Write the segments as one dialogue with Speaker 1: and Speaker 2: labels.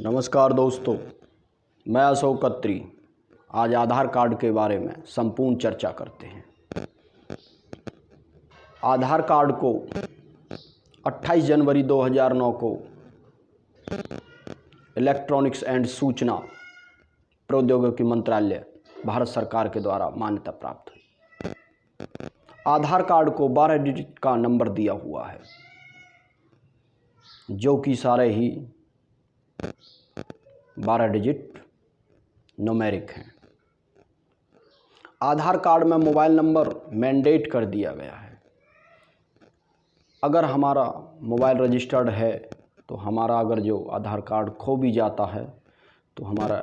Speaker 1: नमस्कार दोस्तों, मैं अशोक खत्री। आज आधार कार्ड के बारे में संपूर्ण चर्चा करते हैं। आधार कार्ड को 28 जनवरी 2009 को इलेक्ट्रॉनिक्स एंड सूचना प्रौद्योगिकी मंत्रालय भारत सरकार के द्वारा मान्यता प्राप्त हुई। आधार कार्ड को 12 डिजिट का नंबर दिया हुआ है, जो कि सारे ही 12 डिजिट न्यूमेरिक हैं। आधार कार्ड में मोबाइल नंबर मैंडेट कर दिया गया है। अगर हमारा मोबाइल रजिस्टर्ड है तो हमारा अगर जो आधार कार्ड खो भी जाता है तो हमारा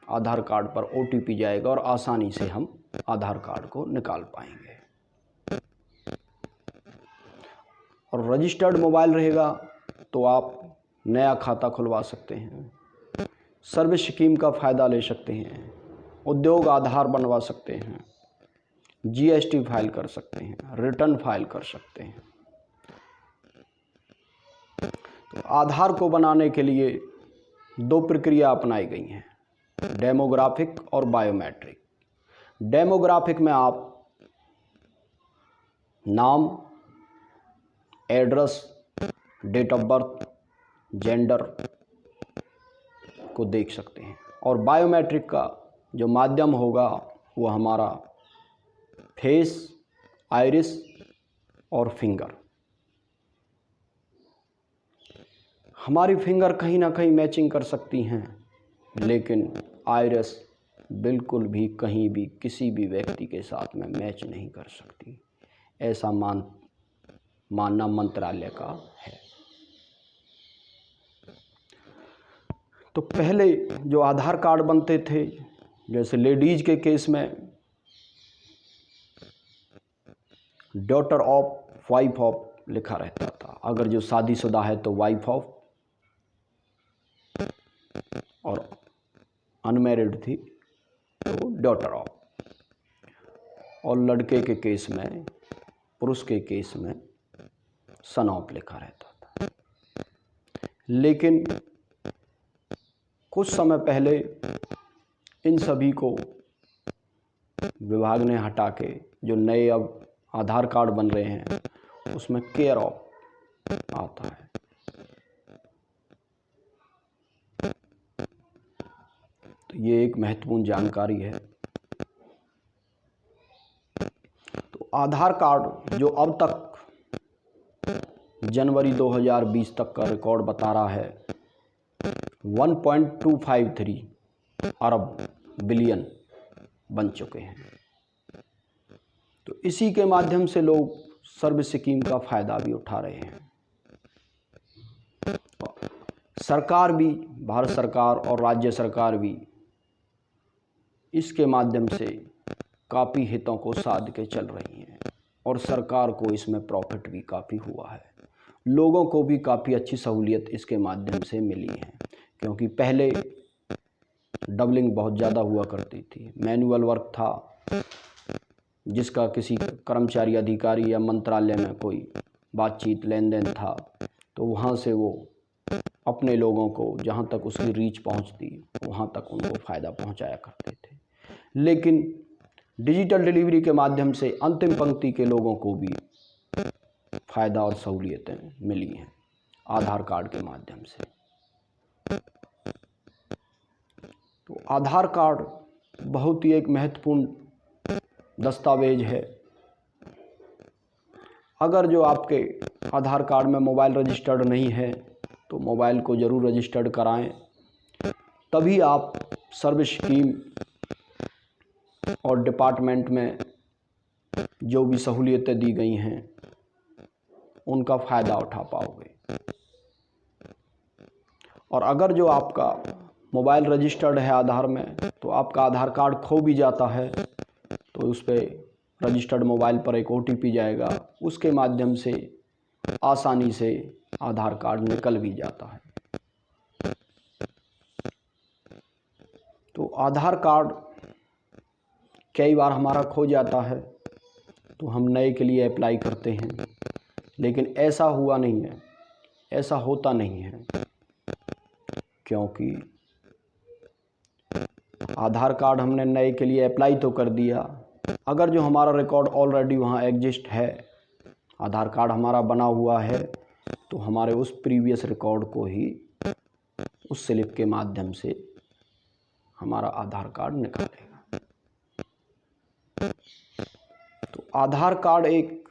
Speaker 1: आधार कार्ड पर OTP जाएगा और आसानी से हम आधार कार्ड को निकाल पाएंगे। और रजिस्टर्ड मोबाइल रहेगा तो आप नया खाता खुलवा सकते हैं, सर्विस स्कीम का फ़ायदा ले सकते हैं, उद्योग आधार बनवा सकते हैं, GST फाइल कर सकते हैं, रिटर्न फाइल कर सकते हैं। तो आधार को बनाने के लिए 2 प्रक्रिया अपनाई गई हैं, डेमोग्राफिक और बायोमेट्रिक। डेमोग्राफिक में आप नाम, address, date of birth, gender को देख सकते हैं। और बायोमेट्रिक का जो माध्यम होगा वो हमारा फेस, आइरिस और फिंगर। हमारी फिंगर कहीं ना कहीं मैचिंग कर सकती हैं, लेकिन आइरिस बिल्कुल भी कहीं भी किसी भी व्यक्ति के साथ में मैच नहीं कर सकती। ऐसा मानना मंत्रालय का है। तो पहले जो आधार कार्ड बनते थे, जैसे लेडीज के केस में डॉटर ऑफ, वाइफ ऑफ लिखा रहता था। अगर जो शादीशुदा है तो वाइफ ऑफ, और अनमैरिड थी तो डॉटर ऑफ। और लड़के के केस में, पुरुष के केस में सन ऑफ लिखा रहता था। लेकिन कुछ समय पहले इन सभी को विभाग ने हटा के जो नए अब आधार कार्ड बन रहे हैं उसमें केयर ऑफ आता है। तो ये एक महत्वपूर्ण जानकारी है। तो आधार कार्ड जो अब तक जनवरी 2020 तक का रिकॉर्ड बता रहा है 1.253 अरब बिलियन बन चुके हैं। तो इसी के माध्यम से लोग सर्विस स्कीम का फ़ायदा भी उठा रहे हैं। सरकार भी, भारत सरकार और राज्य सरकार भी इसके माध्यम से काफ़ी हितों को साध के चल रही हैं और सरकार को इसमें प्रॉफिट भी काफ़ी हुआ है। लोगों को भी काफ़ी अच्छी सहूलियत इसके माध्यम से मिली है, क्योंकि पहले डबलिंग बहुत ज़्यादा हुआ करती थी। मैनुअल वर्क था, जिसका किसी कर्मचारी, अधिकारी या मंत्रालय में कोई बातचीत, लेन देन था तो वहाँ से वो अपने लोगों को जहाँ तक उसकी रीच पहुँचती वहाँ तक उनको फ़ायदा पहुँचाया करते थे। लेकिन डिजिटल डिलीवरी के माध्यम से अंतिम पंक्ति के लोगों को भी फ़ायदा और सहूलियतें मिली हैं आधार कार्ड के माध्यम से। तो आधार कार्ड बहुत ही एक महत्वपूर्ण दस्तावेज है। अगर जो आपके आधार कार्ड में मोबाइल रजिस्टर्ड नहीं है तो मोबाइल को ज़रूर रजिस्टर्ड कराएं, तभी आप सर्विस स्कीम और डिपार्टमेंट में जो भी सहूलियतें दी गई हैं उनका फ़ायदा उठा पाओगे। और अगर जो आपका मोबाइल रजिस्टर्ड है आधार में तो आपका आधार कार्ड खो भी जाता है तो उस पर रजिस्टर्ड मोबाइल पर एक OTP जाएगा, उसके माध्यम से आसानी से आधार कार्ड निकल भी जाता है। तो आधार कार्ड कई बार हमारा खो जाता है तो हम नए के लिए अप्लाई करते हैं, लेकिन ऐसा हुआ नहीं है, ऐसा होता नहीं है। क्योंकि आधार कार्ड हमने नए के लिए अप्लाई तो कर दिया, अगर जो हमारा रिकॉर्ड ऑलरेडी वहाँ एग्जिस्ट है, आधार कार्ड हमारा बना हुआ है, तो हमारे उस प्रीवियस रिकॉर्ड को ही उस स्लिप के माध्यम से हमारा आधार कार्ड निकालेगा। तो आधार कार्ड एक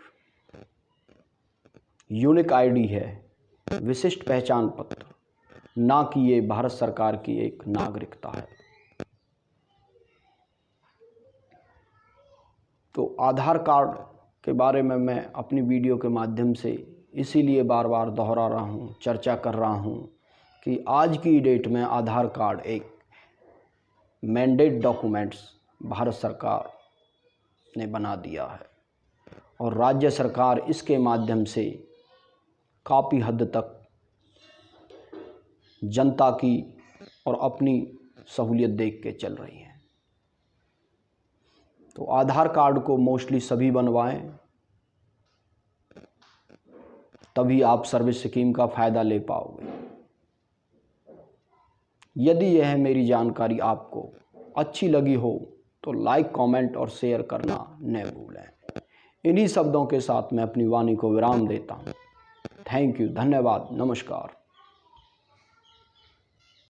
Speaker 1: यूनिक आईडी है, विशिष्ट पहचान पत्र, ना कि ये भारत सरकार की एक नागरिकता है। तो आधार कार्ड के बारे में मैं अपनी वीडियो के माध्यम से इसीलिए बार बार दोहरा रहा हूँ, चर्चा कर रहा हूँ कि आज की डेट में आधार कार्ड एक मैंडेट डॉक्यूमेंट्स भारत सरकार ने बना दिया है और राज्य सरकार इसके माध्यम से काफ़ी हद तक जनता की और अपनी सहूलियत देख के चल रही है। तो आधार कार्ड को मोस्टली सभी बनवाएं, तभी आप सर्विस स्कीम का फ़ायदा ले पाओगे। यदि यह मेरी जानकारी आपको अच्छी लगी हो तो लाइक, कमेंट और शेयर करना न भूलें। इन्हीं शब्दों के साथ मैं अपनी वाणी को विराम देता हूँ। थैंक यू, धन्यवाद, नमस्कार।